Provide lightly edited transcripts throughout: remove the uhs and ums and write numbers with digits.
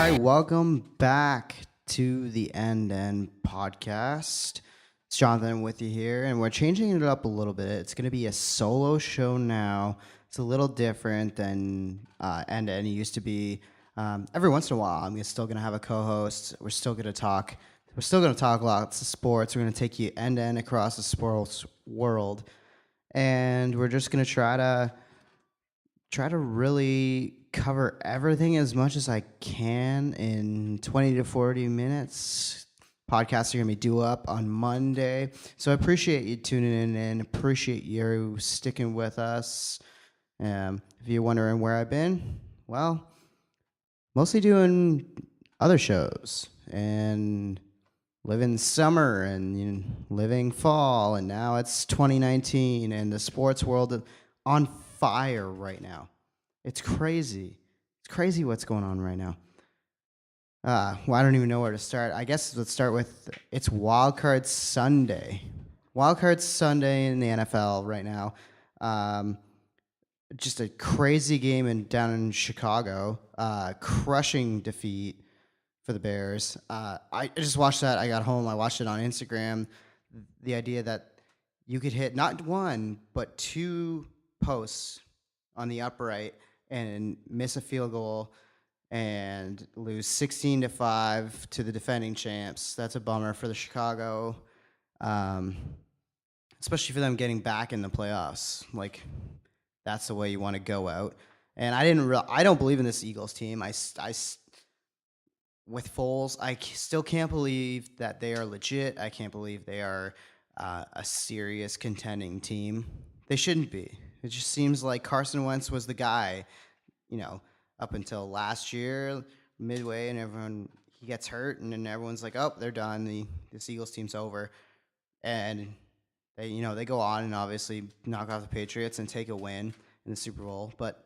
right, welcome back to the End2End podcast. It's Jonathon with you here, and we're changing it up a little bit. It's going to be a solo show now. It's a little different than End2End used to be. Every once in a while, I'm still going to have a co-host. We're still going to talk. We're still going to talk lots of sports. We're going to take you end-to-end across the sports world, and we're just going to try to really cover everything as much as I can in 20 to 40 minutes. Podcasts are going to be due up on Monday. So I appreciate you tuning in. Appreciate you sticking with us. If you're wondering where I've been, well, mostly doing other shows and living summer and living fall. And now it's 2019 and the sports world on fire right now. It's crazy. It's crazy what's going on right now. Well, I don't even know where to start. I guess let's start with it's Wild Card Sunday. Wild Card Sunday in the NFL right now. Just a crazy game down in Chicago. Crushing defeat for the Bears. I just watched that. I got home. I watched it on Instagram. The idea that you could hit not one, but two posts on the upright and miss a field goal and lose 16-5 to the defending champs. That's a bummer for the Chicago, especially for them getting back in the playoffs. Like, that's the way you want to go out. And I don't believe in this Eagles team. With Foles, I still can't believe that they are legit. I can't believe they are a serious contending team. They shouldn't be. It just seems like Carson Wentz was the guy, up until last year, midway, and he gets hurt, and then everyone's like, oh, they're done. This Eagles team's over. And they go on and obviously knock off the Patriots and take a win in the Super Bowl. But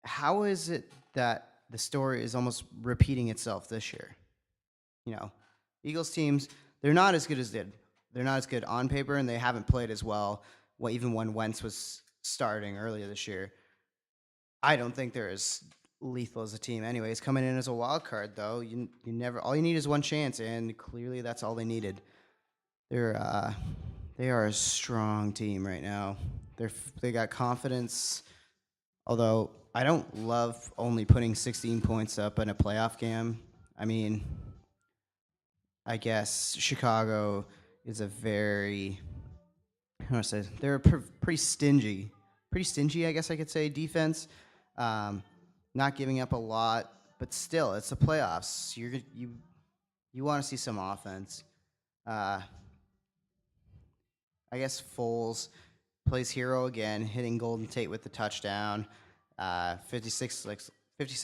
how is it that the story is almost repeating itself this year? Eagles teams, they're not as good as they're not as good on paper, and they haven't played as well. Even when Wentz was starting earlier this year. I don't think they're as lethal as a team. Anyways, coming in as a wild card, though, you never. All you need is one chance, and clearly that's all they needed. They are a strong team right now. They got confidence. Although I don't love only putting 16 points up in a playoff game. I mean, I guess Chicago is a very, how do I say, they're pretty stingy, I guess I could say, defense. Not giving up a lot, but still, it's the playoffs. You want to see some offense. I guess Foles plays hero again, hitting Golden Tate with the touchdown. 56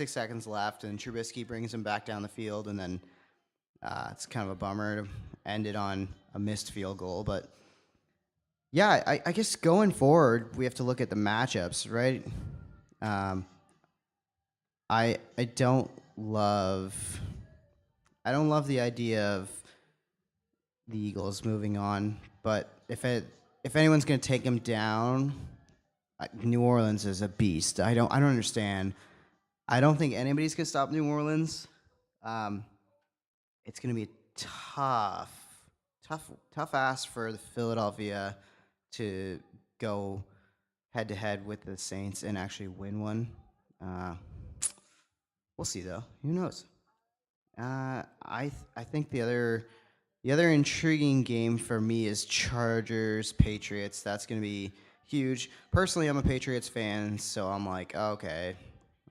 seconds left, and Trubisky brings him back down the field, and then it's kind of a bummer to end it on a missed field goal. But yeah, I guess going forward, we have to look at the matchups, right? I don't love the idea of the Eagles moving on, but if anyone's going to take them down, New Orleans is a beast. I don't understand. I don't think anybody's going to stop New Orleans. It's going to be tough ask for the Philadelphia to go head to head with the Saints and actually win one. We'll see though. Who knows? I think the other intriguing game for me is Chargers Patriots. That's going to be huge. Personally, I'm a Patriots fan, so I'm like, okay,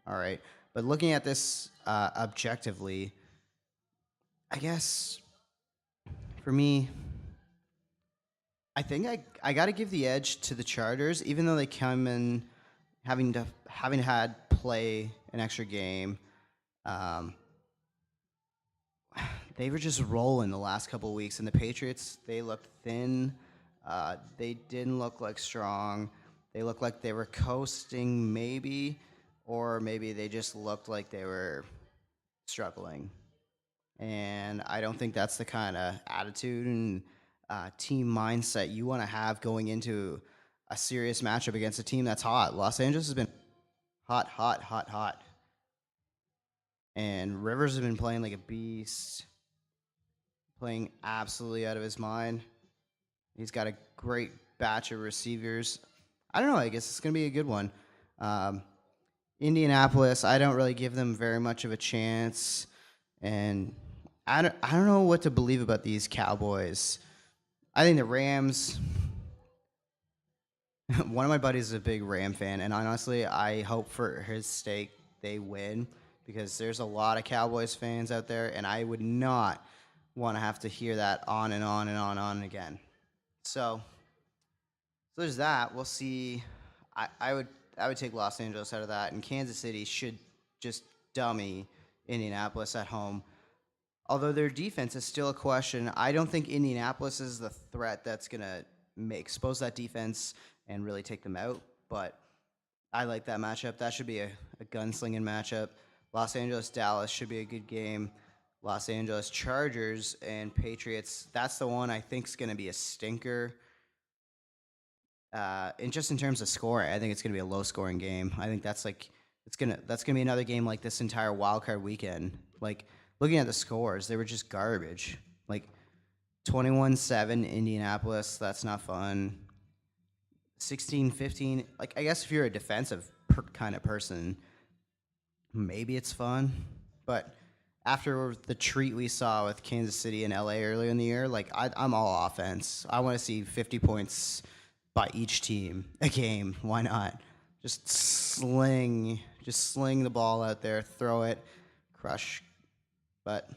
all right. But looking at this objectively, I guess for me, I think I got to give the edge to the Chargers, even though they come in having had play an extra game. They were just rolling the last couple of weeks, and the Patriots, they looked thin. They didn't look like strong. They looked like they were coasting, maybe, or maybe they just looked like they were struggling. And I don't think that's the kind of attitude and team mindset you want to have going into a serious matchup against a team that's hot. Los Angeles has been hot. And Rivers has been playing like a beast, playing absolutely out of his mind. He's got a great batch of receivers. I don't know. I guess it's going to be a good one. Um, Indianapolis, I don't really give them very much of a chance. And I don't know what to believe about these Cowboys. I think the Rams, one of my buddies is a big Ram fan, and honestly, I hope for his sake they win because there's a lot of Cowboys fans out there, and I would not want to have to hear that on and on and on and on again. So, so there's that. We'll see. I would take Los Angeles out of that, and Kansas City should just dummy Indianapolis at home. Although their defense is still a question, I don't think Indianapolis is the threat that's gonna expose that defense and really take them out. But I like that matchup. That should be a gunslinging matchup. Los Angeles Dallas should be a good game. Los Angeles Chargers and Patriots. That's the one I think is going to be a stinker. And just in terms of score, I think it's going to be a low scoring game. I think that's gonna be another game like this entire wild card weekend. Like looking at the scores, they were just garbage. Like 21-7 Indianapolis. That's not fun. 16-15. Like I guess if you're a defensive kind of person, maybe it's fun. But after the treat we saw with Kansas City and LA earlier in the year, like I'm all offense. I want to see 50 points by each team a game. Why not? Just sling the ball out there, throw it, crush. But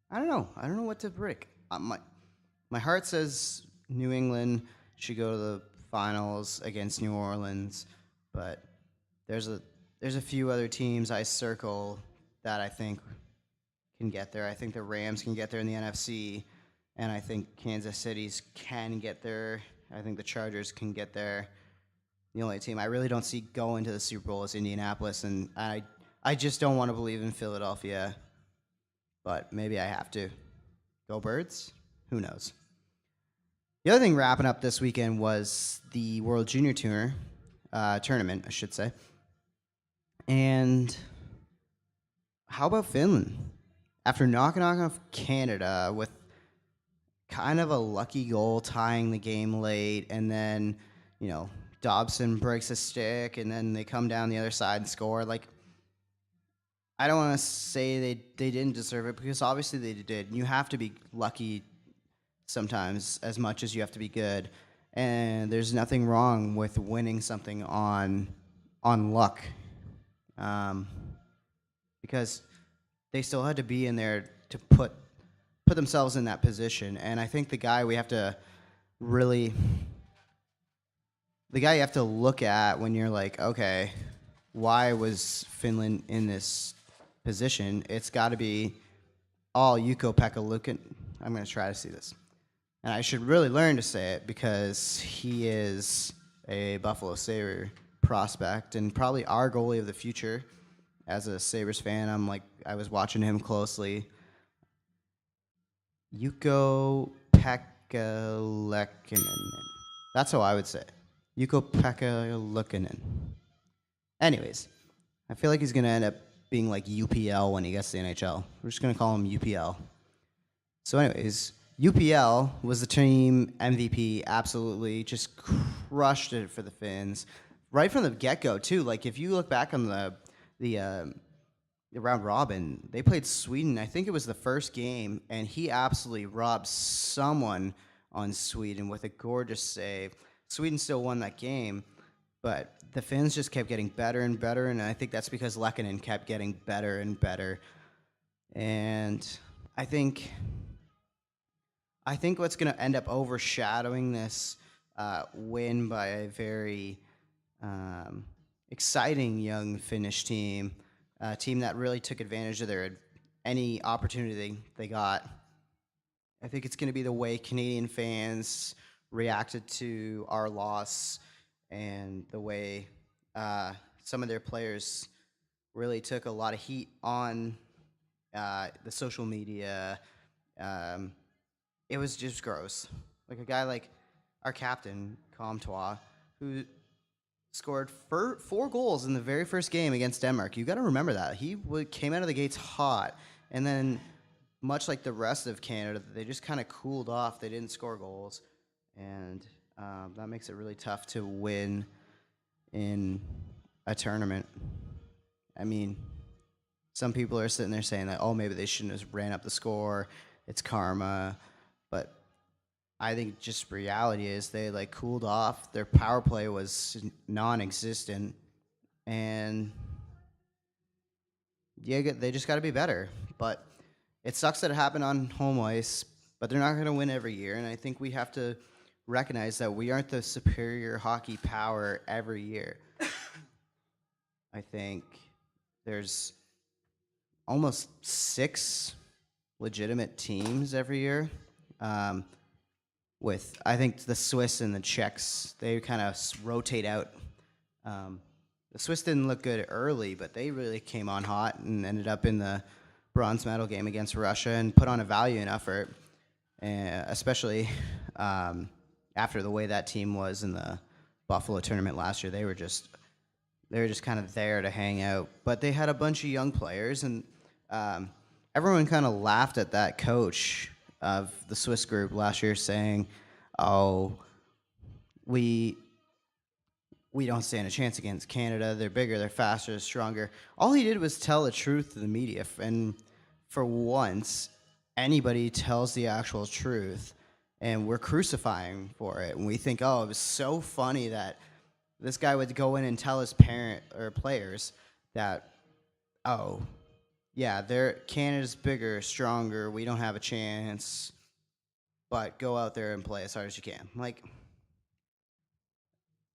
I don't know. I don't know what to predict. My heart says New England should go to the finals against New Orleans, but there's a few other teams I circle that I think can get there. I think the Rams can get there in the NFC, and I think Kansas City's can get there. I think the Chargers can get there. The only team I really don't see going to the Super Bowl is Indianapolis, and I just don't want to believe in Philadelphia, but maybe I have to. Go Birds? Who knows? The other thing wrapping up this weekend was the World Junior Tour tournament, I should say. And how about Finland? After knocking off Canada with kind of a lucky goal tying the game late, and then, Dobson breaks a stick, and then they come down the other side and score. Like, I don't want to say they didn't deserve it because obviously they did. You have to be lucky sometimes as much as you have to be good, and there's nothing wrong with winning something on luck, because they still had to be in there to put themselves in that position. And I think the guy you have to look at when you're like, okay, why was Finland in this position? It's got to be all Ukko-Pekka Luukkonen. I'm going to try to see this. And I should really learn to say it because he is a Buffalo Sabre prospect and probably our goalie of the future. As a Sabres fan, I was watching him closely. Ukko-Pekka Luukkonen. That's how I would say it. Ukko-Pekka Luukkonen. Anyways, I feel like he's going to end up being like UPL when he gets to the NHL. We're just going to call him UPL. So anyways, UPL was the team MVP, absolutely. Just crushed it for the Finns. Right from the get-go, too. Like, if you look back on the round robin, they played Sweden. I think it was the first game, and he absolutely robbed someone on Sweden with a gorgeous save. Sweden still won that game, but the Finns just kept getting better and better, and I think that's because Lehkonen kept getting better and better. And I think what's going to end up overshadowing this win by a very exciting young Finnish team, a team that really took advantage of any opportunity they got. I think it's going to be the way Canadian fans reacted to our loss and the way some of their players really took a lot of heat on the social media. It was just gross. Like a guy like our captain, Comtois, who scored 4 goals in the very first game against Denmark. You got to remember that. Came out of the gates hot, and then, much like the rest of Canada, they just kind of cooled off. They didn't score goals, and that makes it really tough to win in a tournament. I mean, some people are sitting there saying that, oh, maybe they shouldn't have ran up the score. It's karma. But I think just reality is they like cooled off. Their power play was non-existent, and yeah, they just got to be better. But it sucks that it happened on home ice. But they're not going to win every year, and I think we have to recognize that we aren't the superior hockey power every year. I think there's almost 6 legitimate teams every year. With I think the Swiss and the Czechs, they kind of rotate out. The Swiss didn't look good early, but they really came on hot and ended up in the bronze medal game against Russia and put on a valiant effort, especially after the way that team was in the Buffalo tournament last year. They were just kind of there to hang out, but they had a bunch of young players, and everyone kind of laughed at that coach of the Swiss group last year, saying, "Oh, we don't stand a chance against Canada. They're bigger, they're faster, they're stronger." All he did was tell the truth to the media, and for once, anybody tells the actual truth, and we're crucifying for it. And we think, oh, it was so funny that this guy would go in and tell his parent or players that, oh, yeah, Canada's bigger, stronger. We don't have a chance, but go out there and play as hard as you can. Like,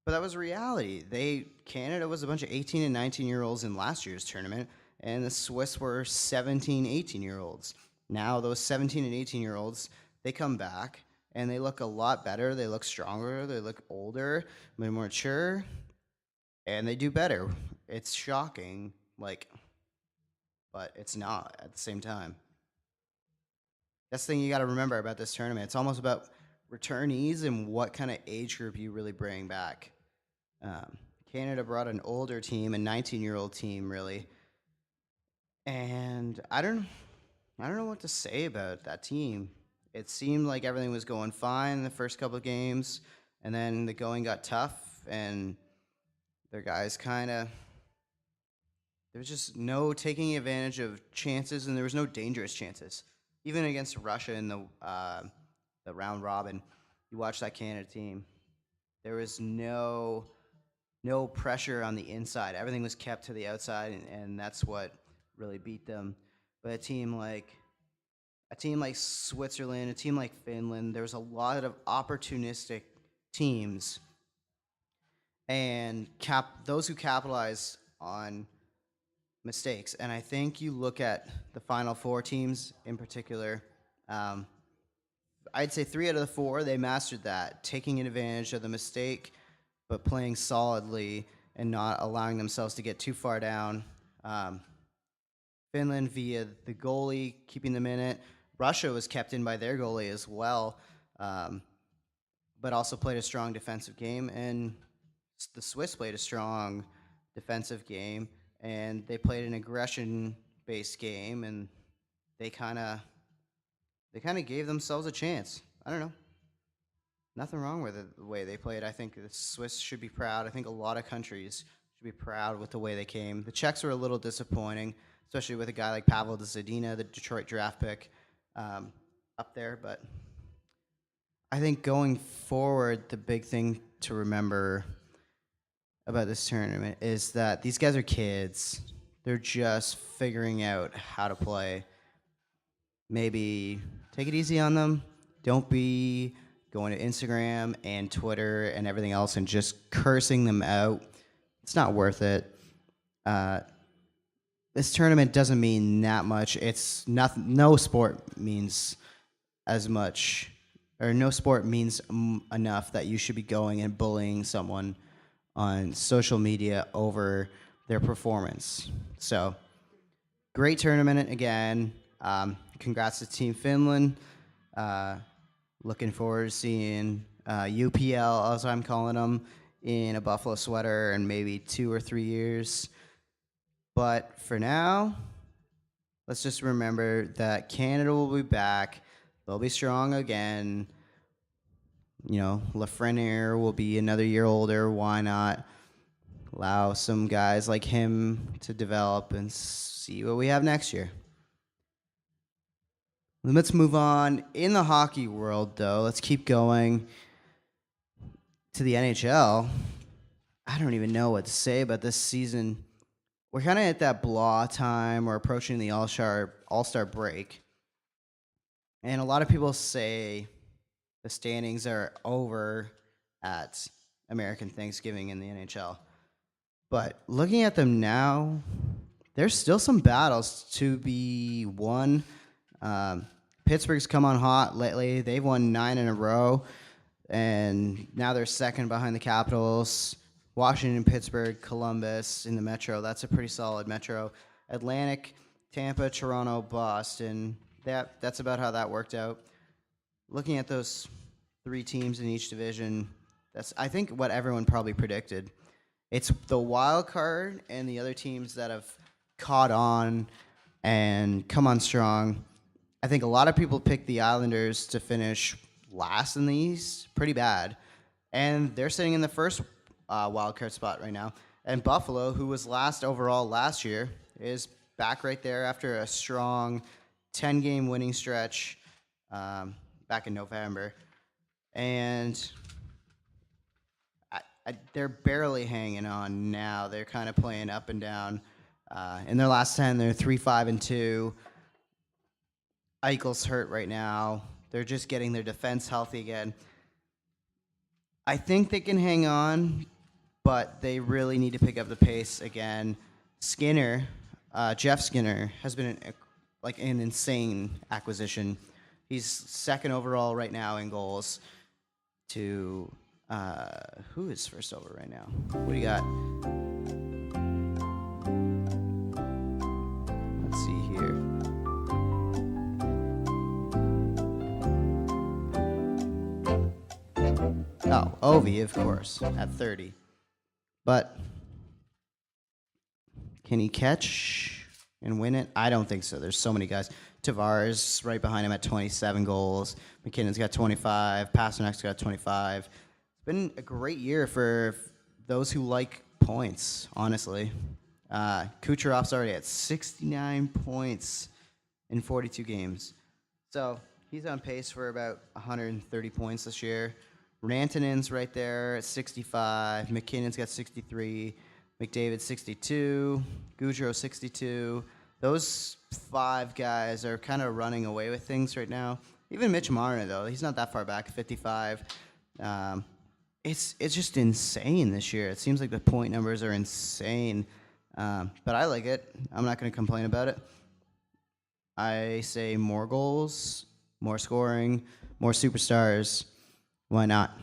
but that was reality. Canada was a bunch of 18 and 19-year-olds in last year's tournament, and the Swiss were 17, 18-year-olds. Now those 17 and 18-year-olds, they come back and they look a lot better. They look stronger. They look older, more mature, and they do better. It's shocking, but it's not at the same time. That's the thing you got to remember about this tournament. It's almost about returnees and what kind of age group you really bring back. Canada brought an older team, a 19-year-old team, really, and I don't know what to say about that team. It seemed like everything was going fine in the first couple of games, and then the going got tough, and their guys there was just no taking advantage of chances, and there was no dangerous chances. Even against Russia in the round robin, you watch that Canada team. There was no pressure on the inside. Everything was kept to the outside, and that's what really beat them. But a team like Switzerland, a team like Finland, there was a lot of opportunistic teams, and those who capitalize on mistakes. And I think you look at the Final Four teams in particular, I'd say 3 out of the 4, they mastered that, taking advantage of the mistake, but playing solidly and not allowing themselves to get too far down. Finland via the goalie, keeping them in it. Russia was kept in by their goalie as well, but also played a strong defensive game. And the Swiss played a strong defensive game, and they played an aggression-based game, and they kind of gave themselves a chance. I don't know. Nothing wrong with it, the way they played. I think the Swiss should be proud. I think a lot of countries should be proud with the way they came. The Czechs were a little disappointing, especially with a guy like Pavel Zadina, the Detroit draft pick, up there. But I think going forward, the big thing to remember about this tournament is that these guys are kids. They're just figuring out how to play. Maybe take it easy on them. Don't be going to Instagram and Twitter and everything else and just cursing them out. It's not worth it. This tournament doesn't mean that much. It's nothing. No sport means as much, or no sport means enough that you should be going and bullying someone on social media over their performance. So, great tournament again. Congrats to Team Finland. Looking forward to seeing UPL, as I'm calling them, in a Buffalo sweater in maybe 2 or 3 years. But for now, let's just remember that Canada will be back. They'll be strong again. Lafreniere will be another year older. Why not allow some guys like him to develop and see what we have next year? Let's move on. In the hockey world, though, let's keep going to the NHL. I don't even know what to say about this season. We're kind of at that blah time. We're approaching the All-Star break. And a lot of people say the standings are over at American Thanksgiving in the NHL. But looking at them now, there's still some battles to be won. Pittsburgh's come on hot lately. They've won 9 in a row, and now they're second behind the Capitals. Washington, Pittsburgh, Columbus in the Metro. That's a pretty solid Metro. Atlantic, Tampa, Toronto, Boston. That's about how that worked out. Looking at those 3 teams in each division, that's, I think, what everyone probably predicted. It's the wild card and the other teams that have caught on and come on strong. I think a lot of people picked the Islanders to finish last in the East. Pretty bad. And they're sitting in the first wild card spot right now. And Buffalo, who was last overall last year, is back right there after a strong 10-game winning stretch back in November. And they're barely hanging on now. They're kind of playing up and down. In their last 10, they're 3-5-2. Eichel's hurt right now. They're just getting their defense healthy again. I think they can hang on, but they really need to pick up the pace again. Jeff Skinner, has been an insane acquisition. He's second overall right now in goals to who is first over right now? What do you got? Let's see here. Oh, Ovi, of course, at 30. But can he catch and win it? I don't think so. There's so many guys. Tavares right behind him at 27 goals. McKinnon's got 25. Pasternak's got 25. It's been a great year for those who like points, honestly. Kucherov's already at 69 points in 42 games. So he's on pace for about 130 points this year. Rantanen's right there at 65. McKinnon's got 63. McDavid 62. Gaudreau 62. Those 5 guys are kind of running away with things right now. Even Mitch Marner, though, he's not that far back, 55. It's just insane this year. It seems like the point numbers are insane. But I like it. I'm not going to complain about it. I say more goals, more scoring, more superstars. Why not?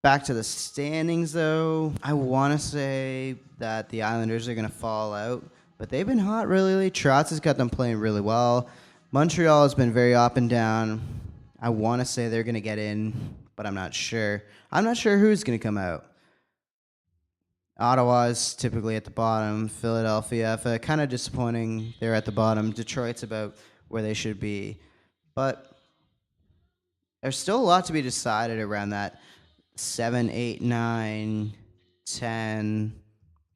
Back to the standings, though. I want to say that the Islanders are going to fall out, but they've been hot really. Trotz has got them playing really well. Montreal has been very up and down. I want to say they're going to get in, but I'm not sure. I'm not sure who's going to come out. Ottawa's typically at the bottom. Philadelphia, kind of disappointing. They're at the bottom. Detroit's about where they should be. But there's still a lot to be decided around that 7, 8, 9, 10,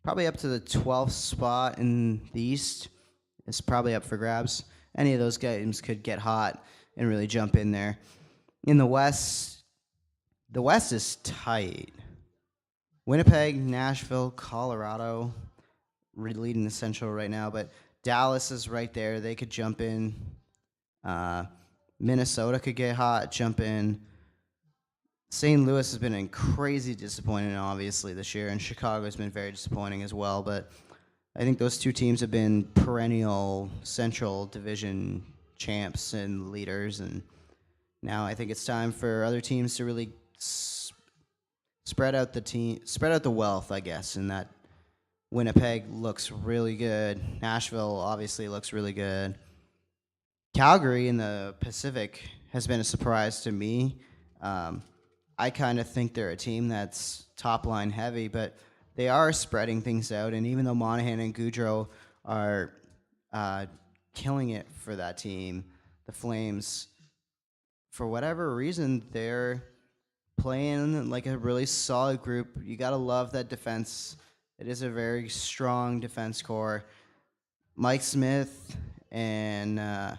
probably up to the 12th spot in the East. It's probably up for grabs. Any of those games could get hot and really jump in there. In the West is tight. Winnipeg, Nashville, Colorado, leading the Central right now, but Dallas is right there. They could jump in. Minnesota could get hot, jump in. St. Louis has been crazy disappointing, obviously, this year, and Chicago has been very disappointing as well. But I think those 2 teams have been perennial Central Division champs and leaders, and now I think it's time for other teams to really spread out the wealth, I guess. And that Winnipeg looks really good. Nashville obviously looks really good. Calgary in the Pacific has been a surprise to me. I kind of think they're a team that's top line heavy, but they are spreading things out. And even though Monahan and Goudreau are uh, killing it for that team, the Flames, for whatever reason, they're playing like a really solid group. You got to love that defense. It is a very strong defense core. Mike Smith and I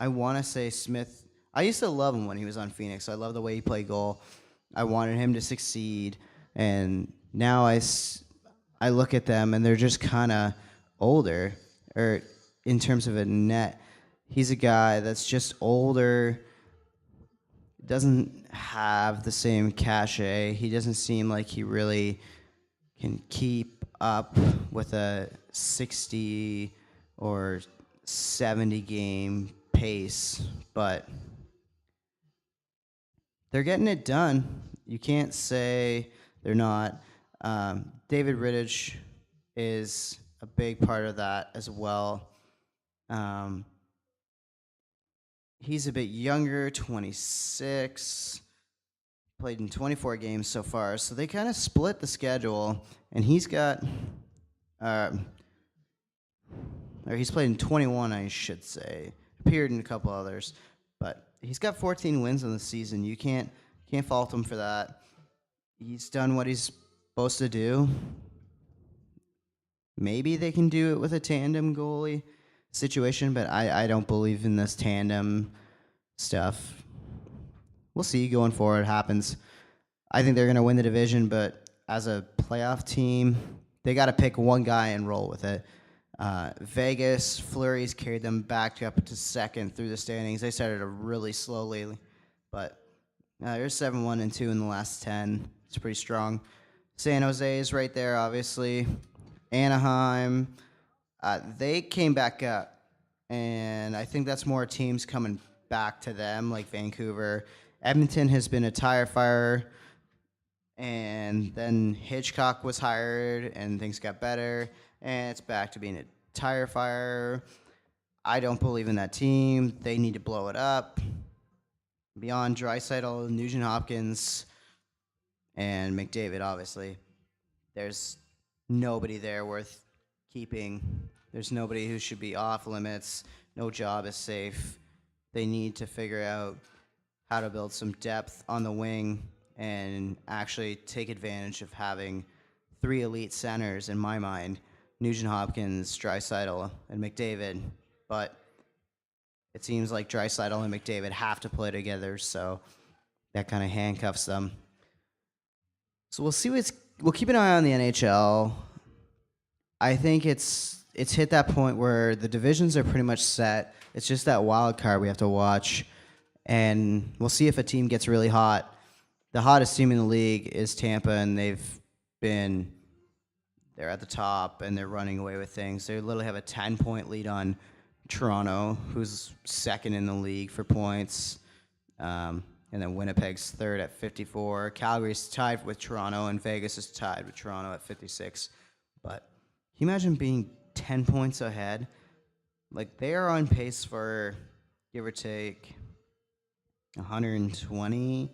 want to say Smith. I used to love him when he was on Phoenix. I love the way he played goal. I wanted him to succeed, and now I look at them and they're just kind of older, or in terms of a net. He's a guy that's just older, doesn't have the same cachet. He doesn't seem like he really can keep up with a 60 or 70 game pace, but they're getting it done. You can't say they're not. David Rittich is a big part of that as well. He's a bit younger, 26, played in 24 games so far. So they kind of split the schedule, and he's got, or he's played in 21, I should say. Appeared in a couple others, but he's got 14 wins in the season. You can't fault him for that. He's done what he's supposed to do. Maybe they can do it with a tandem goalie situation, but I don't believe in this tandem stuff. We'll see going forward. It happens. I think they're going to win the division, but as a playoff team, they got to pick one guy and roll with it. Vegas, Fleury's carried them back up to second through the standings. They started really slowly, but they're 7-1-2 in the last 10. It's pretty strong. San Jose is right there, obviously. Anaheim, they came back up, and I think that's more teams coming back to them, like Vancouver. Edmonton has been a tire fire, and then Hitchcock was hired, and things got better, and it's back to being a tire fire. I don't believe in that team. They need to blow it up. Beyond Draisaitl, Nugent Hopkins, and McDavid, obviously, there's nobody there worth keeping. There's nobody who should be off limits. No job is safe. They need to figure out how to build some depth on the wing and actually take advantage of having three elite centers, in my mind: Nugent Hopkins, Draisaitl, and McDavid. But it seems like Draisaitl and McDavid have to play together, so that kind of handcuffs them. So we'll see we'll keep an eye on the NHL. I think it's hit that point where the divisions are pretty much set. It's just that wild card we have to watch, and we'll see if a team gets really hot. The hottest team in the league is Tampa, and they're at the top, and they're running away with things. They literally have a 10-point lead on Toronto, who's second in the league for points. And then Winnipeg's third at 54. Calgary's tied with Toronto, and Vegas is tied with Toronto at 56. But can you imagine being 10 points ahead? Like, they are on pace for, give or take, 120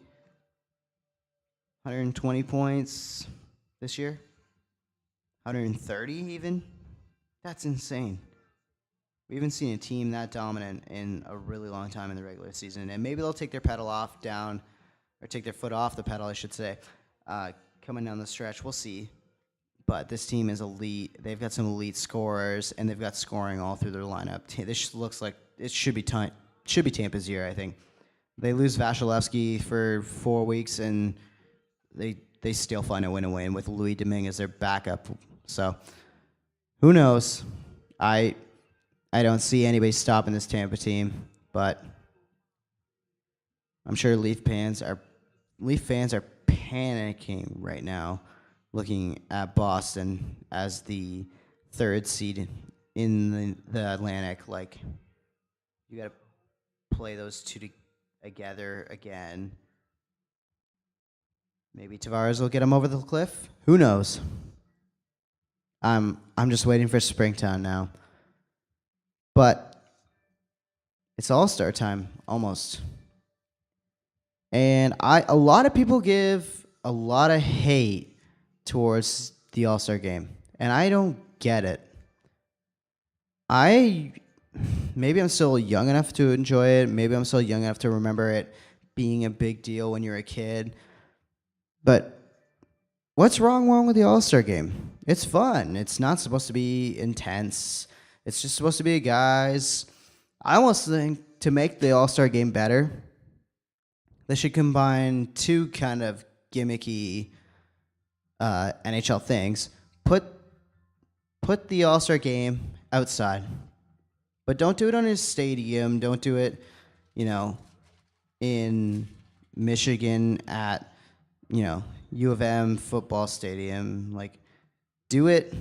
points this year. 130 even. That's insane. We haven't seen a team that dominant in a really long time in the regular season. And maybe they'll take their pedal off down, or take their foot off the pedal, I should say, coming down the stretch. We'll see. But this team is elite. They've got some elite scorers, and they've got scoring all through their lineup. This looks like it should be Tampa's year, I think. They lose Vasilevsky for 4 weeks, and they still find a win with Louis Domingue as their backup. So who knows? I don't see anybody stopping this Tampa team, but I'm sure Leaf fans are panicking right now, looking at Boston as the third seed in the Atlantic. Like, you got to play those two together again. Maybe Tavares will get him over the cliff. Who knows? I'm just waiting for springtime now. But it's All-Star time, almost. And a lot of people give a lot of hate towards the All-Star game, and I don't get it. I maybe I'm still young enough to enjoy it. Maybe I'm still young enough to remember it being a big deal when you're a kid. But what's wrong with the All-Star game? It's fun. It's not supposed to be intense. It's just supposed to be guys. I almost think to make the All-Star game better, they should combine two kind of gimmicky NHL things. Put the All-Star game outside, but don't do it on a stadium. Don't do it, you know, in Michigan at, U of M football stadium. Like, do it.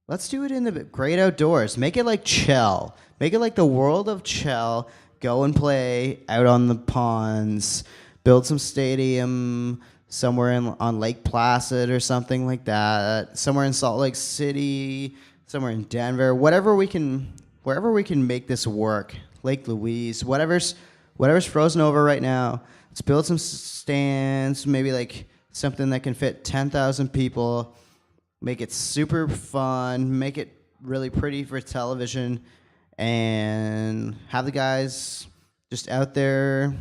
Let's do it in the great outdoors. Make it like Chell. Make it like the world of Chell. Go and play out on the ponds. Build some stadium somewhere on Lake Placid or something like that. Somewhere in Salt Lake City. Somewhere in Denver. Wherever we can make this work. Lake Louise. Whatever's frozen over right now. Let's build some stands. Maybe like something that can fit 10,000 people. Make it super fun, make it really pretty for television, and have the guys just out there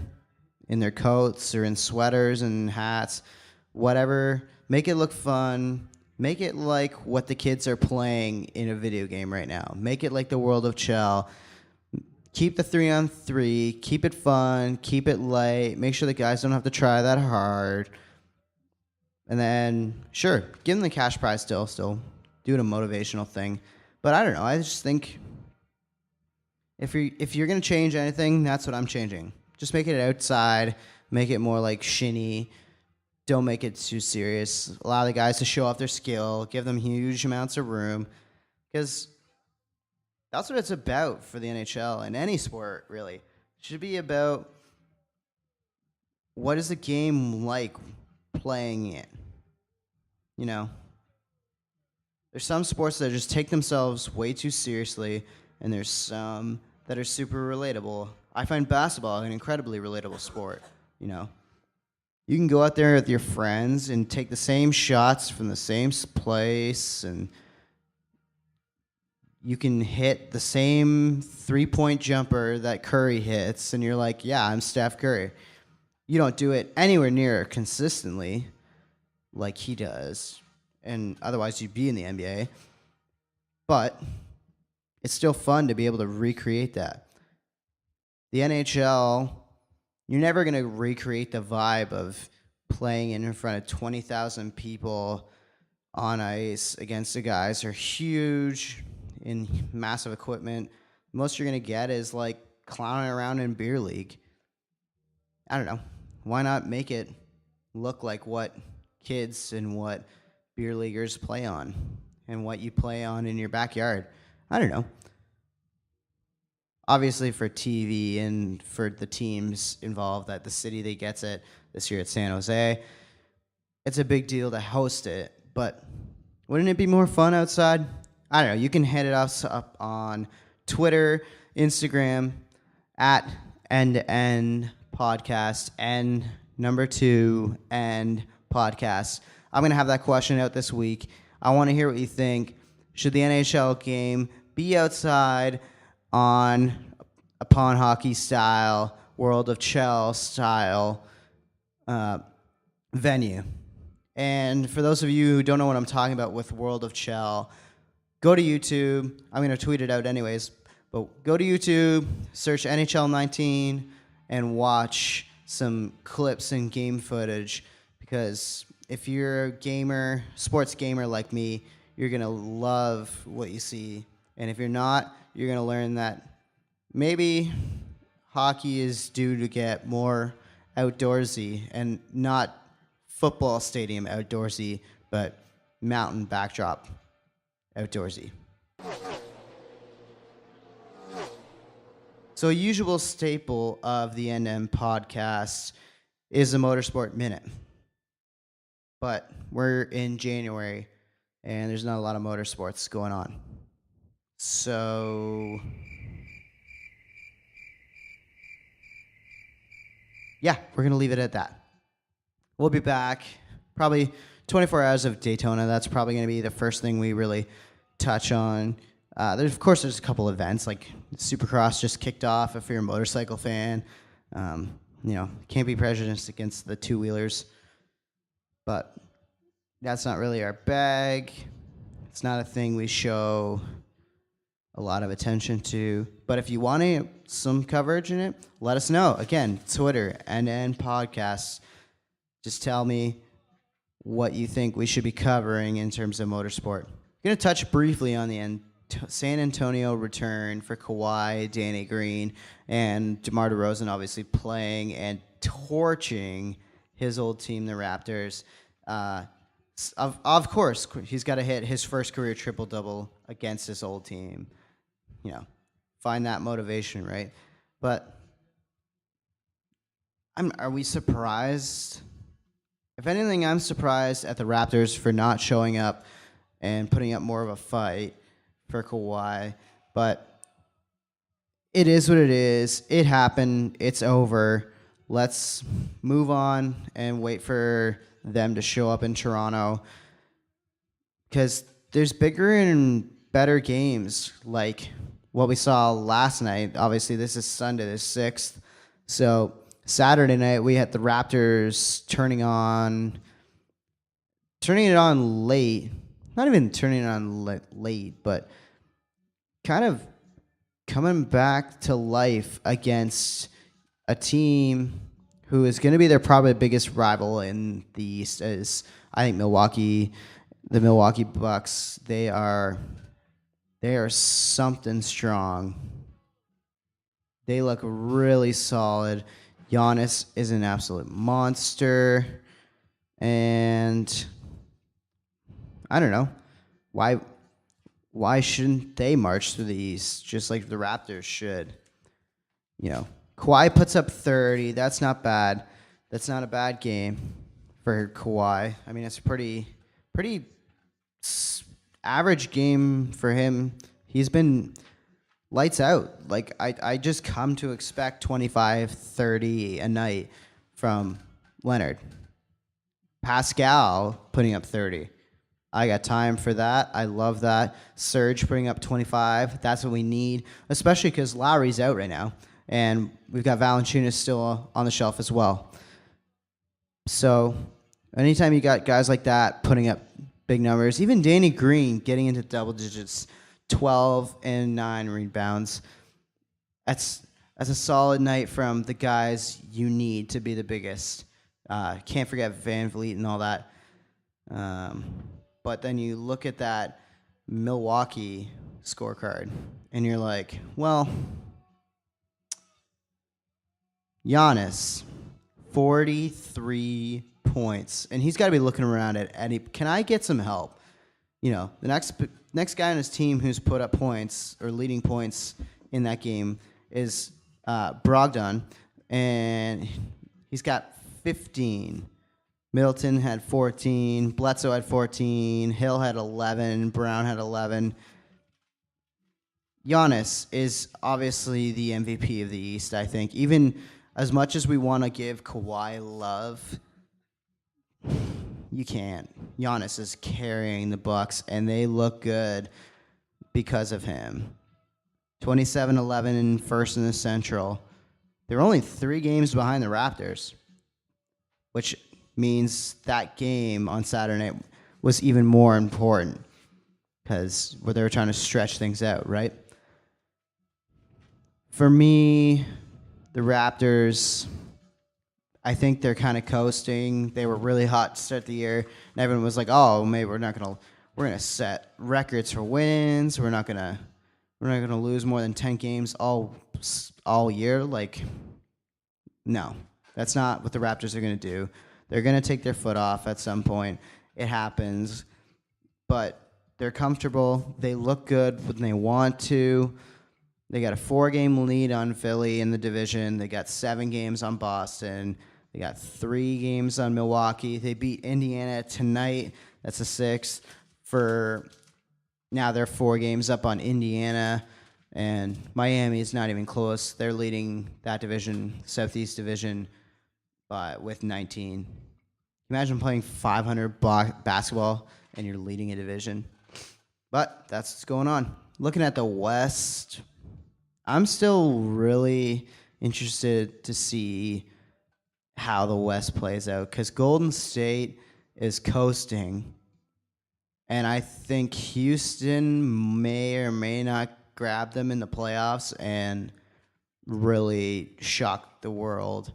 in their coats or in sweaters and hats, whatever. Make it look fun. Make it like what the kids are playing in a video game right now. Make it like the world of Chell. Keep the 3-on-3. Keep it fun. Keep it light. Make sure the guys don't have to try that hard. And then, sure, give them the cash prize still. Do it a motivational thing. But I don't know. I just think if you're going to change anything, that's what I'm changing. Just make it outside. Make it more like shinny. Don't make it too serious. Allow the guys to show off their skill. Give them huge amounts of room. Because that's what it's about for the NHL and any sport, really. It should be about what is the game like playing it. There's some sports that just take themselves way too seriously, and there's some that are super relatable. I find basketball an incredibly relatable sport. You can go out there with your friends and take the same shots from the same place, and you can hit the same 3-point jumper that Curry hits, and you're like, yeah, I'm Steph Curry. You don't do it anywhere near consistently like he does, and otherwise you'd be in the NBA. But it's still fun to be able to recreate that. The NHL, you're never going to recreate the vibe of playing in front of 20,000 people on ice against the guys who are huge in massive equipment. Most you're going to get is like clowning around in beer league. I don't know. Why not make it look like what kids and what beer leaguers play on and what you play on in your backyard? I don't know. Obviously for TV and for the teams involved at the city that gets it, this year at San Jose, it's a big deal to host it, but wouldn't it be more fun outside? I don't know. You can hit it up on Twitter, Instagram, at End2End podcast, N2End podcast. I'm going to have that question out this week. I want to hear what you think. Should the NHL game be outside on a pond hockey style, World of Chell style venue? And for those of you who don't know what I'm talking about with World of Chell, go to YouTube. I'm going to tweet it out anyways. But go to YouTube, search NHL 19, and watch some clips and game footage. Because if you're a gamer, sports gamer like me, you're going to love what you see. And if you're not, you're going to learn that maybe hockey is due to get more outdoorsy, and not football stadium outdoorsy, but mountain backdrop outdoorsy. So a usual staple of the NM podcast is the Motorsport Minute. But we're in January, and there's not a lot of motorsports going on. So yeah, we're going to leave it at that. We'll be back probably 24 hours of Daytona. That's probably going to be the first thing we really touch on. There's a couple events like Supercross just kicked off. If you're a motorcycle fan, can't be prejudiced against the two-wheelers, but that's not really our bag. It's not a thing we show a lot of attention to. But if you want some coverage in it, let us know. Again, Twitter, End2End Podcasts. Just tell me what you think we should be covering in terms of motorsport. I'm going to touch briefly on the San Antonio return for Kawhi, Danny Green, and DeMar DeRozan obviously playing and torching his old team, the Raptors. Of course, he's got to hit his first career triple-double against his old team. Find that motivation, right? But are we surprised? If anything, I'm surprised at the Raptors for not showing up and putting up more of a fight for Kawhi. But it is what it is. It happened. It's over. Let's move on and wait for them to show up in Toronto, because there's bigger and better games like what we saw last night. Obviously, this is Sunday the 6th. So Saturday night, we had the Raptors turning it on late. Not even turning it on late, but kind of coming back to life against a team who is going to be their probably biggest rival in the East. Is, I think, Milwaukee. The Milwaukee Bucks. They are something strong. They look really solid. Giannis is an absolute monster. And I don't know. Why shouldn't they march through the East just like the Raptors should? Kawhi puts up 30. That's not bad. That's not a bad game for Kawhi. I mean, it's a pretty average game for him. He's been lights out. Like, I just come to expect 25, 30 a night from Leonard. Pascal putting up 30. I got time for that. I love that. Serge putting up 25. That's what we need, especially because Lowry's out right now. And we've got Valanciunas still on the shelf as well. So anytime you got guys like that putting up big numbers, even Danny Green getting into double digits, 12 and 9 rebounds, that's a solid night from the guys you need to be the biggest. Can't forget Van Vliet and all that. But then you look at that Milwaukee scorecard, and you're like, well, Giannis, 43 points. And he's got to be looking around at Eddie. Can I get some help? The next guy on his team who's put up points or leading points in that game is Brogdon, and he's got 15. Middleton had 14. Bledsoe had 14. Hill had 11. Brown had 11. Giannis is obviously the MVP of the East, I think. Even as much as we want to give Kawhi love, you can't. Giannis is carrying the Bucks, and they look good because of him. 27-11 and first in the Central. They're only 3 games behind the Raptors, which means that game on Saturday night was even more important because they were trying to stretch things out, right? For me, the Raptors, I think they're kind of coasting. They were really hot to start the year, and everyone was like, "Oh, maybe we're gonna set records for wins. We're not gonna lose more than 10 games all year." Like, no, that's not what the Raptors are gonna do. They're gonna take their foot off at some point. It happens, but they're comfortable. They look good when they want to. They got a 4-game lead on Philly in the division. They got 7 games on Boston. They got 3 games on Milwaukee. They beat Indiana tonight. That's a 6th. Now they're 4 games up on Indiana. And Miami is not even close. They're leading that division, Southeast Division, but with 19. Imagine playing 500 basketball and you're leading a division. But that's what's going on. Looking at the West, I'm still really interested to see how the West plays out because Golden State is coasting, and I think Houston may or may not grab them in the playoffs and really shock the world.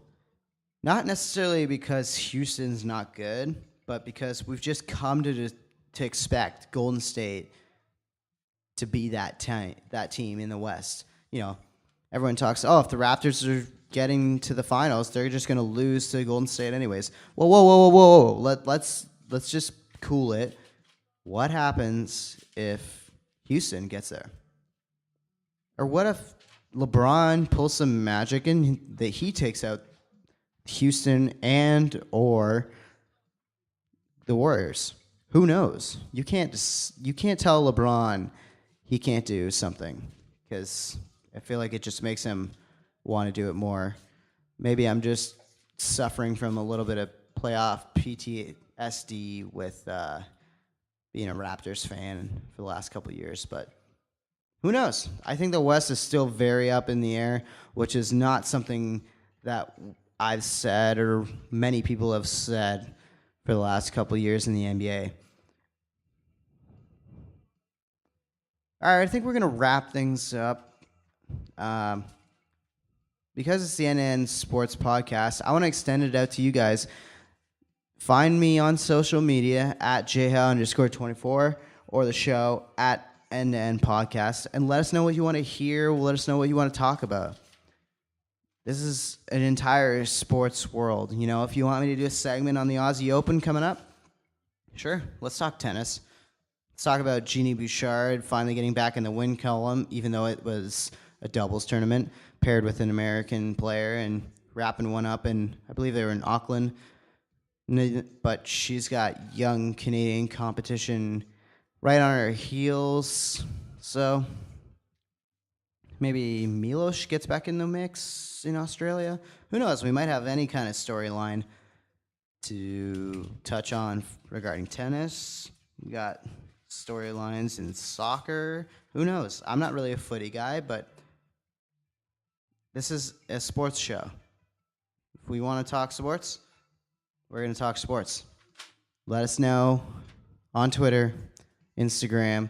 Not necessarily because Houston's not good, but because we've just come to expect Golden State to be that team in the West. Everyone talks, if the Raptors are getting to the finals, they're just going to lose to Golden State anyways. Whoa. Let's just cool it. What happens if Houston gets there? Or what if LeBron pulls some magic and that he takes out Houston and or the Warriors? Who knows? You can't tell LeBron he can't do something because I feel like it just makes him want to do it more. Maybe I'm just suffering from a little bit of playoff PTSD with being a Raptors fan for the last couple of years, but who knows? I think the West is still very up in the air, which is not something that I've said or many people have said for the last couple of years in the NBA. All right, I think we're going to wrap things up. Because it's the End2End Sports Podcast, I want to extend it out to you guys. Find me on social media at jhowe_24 or the show at End2End Podcast, and let us know what you want to hear. Let us know what you want to talk about. This is an entire sports world. If you want me to do a segment on the Aussie Open coming up, sure, let's talk tennis. Let's talk about Jeannie Bouchard finally getting back in the win column, even though it was a doubles tournament paired with an American player and wrapping one up, and I believe they were in Auckland. But she's got young Canadian competition right on her heels, so maybe Milos gets back in the mix in Australia. Who knows? We might have any kind of storyline to touch on regarding tennis. We got storylines in soccer. Who knows? I'm not really a footy guy, but this is a sports show. If we want to talk sports, we're going to talk sports. Let us know on Twitter, Instagram,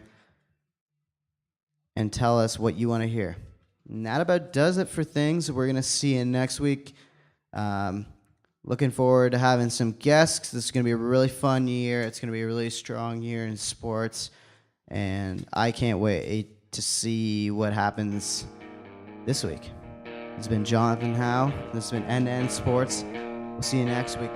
and tell us what you want to hear. And that about does it for things. We're going to see you next week. Looking forward to having some guests. This is going to be a really fun year. It's going to be a really strong year in sports. And I can't wait to see what happens this week. This has been Jonathon Howe. This has been End2End Sports. We'll see you next week.